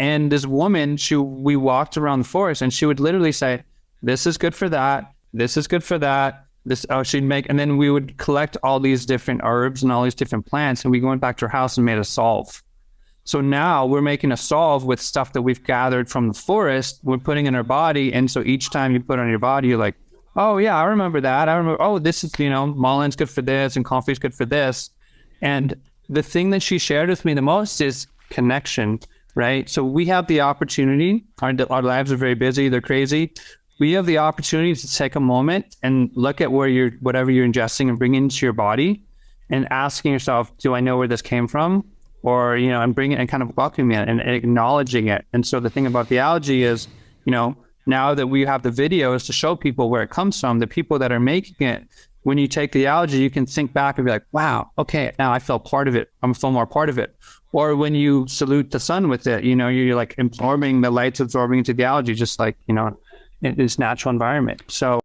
And this woman, we walked around the forest and she would literally say, this is good for that. This is good for that. And then we would collect all these different herbs and all these different plants, and we went back to her house and made a salve. So now we're making a salve with stuff that we've gathered from the forest. We're putting in our body. And so each time you put it on your body, you're like, oh yeah, I remember that. Oh, this is, mulleine's good for this and coffee's good for this. And the thing that she shared with me the most is connection, right? So we have the opportunity, our lives are very busy, they're crazy. We have the opportunity to take a moment and look at whatever you're ingesting and bring into your body and asking yourself, do I know where this came from? Or, and bring it and kind of welcoming it and acknowledging it. And so the thing about the algae is, now that we have the videos to show people where it comes from, the people that are making it, when you take the algae, you can think back and be like, wow, okay, now I feel part of it. I'm feel more part of it. Or when you salute the sun with it, you're like absorbing the light's absorbing into the algae, just like, in this natural environment. So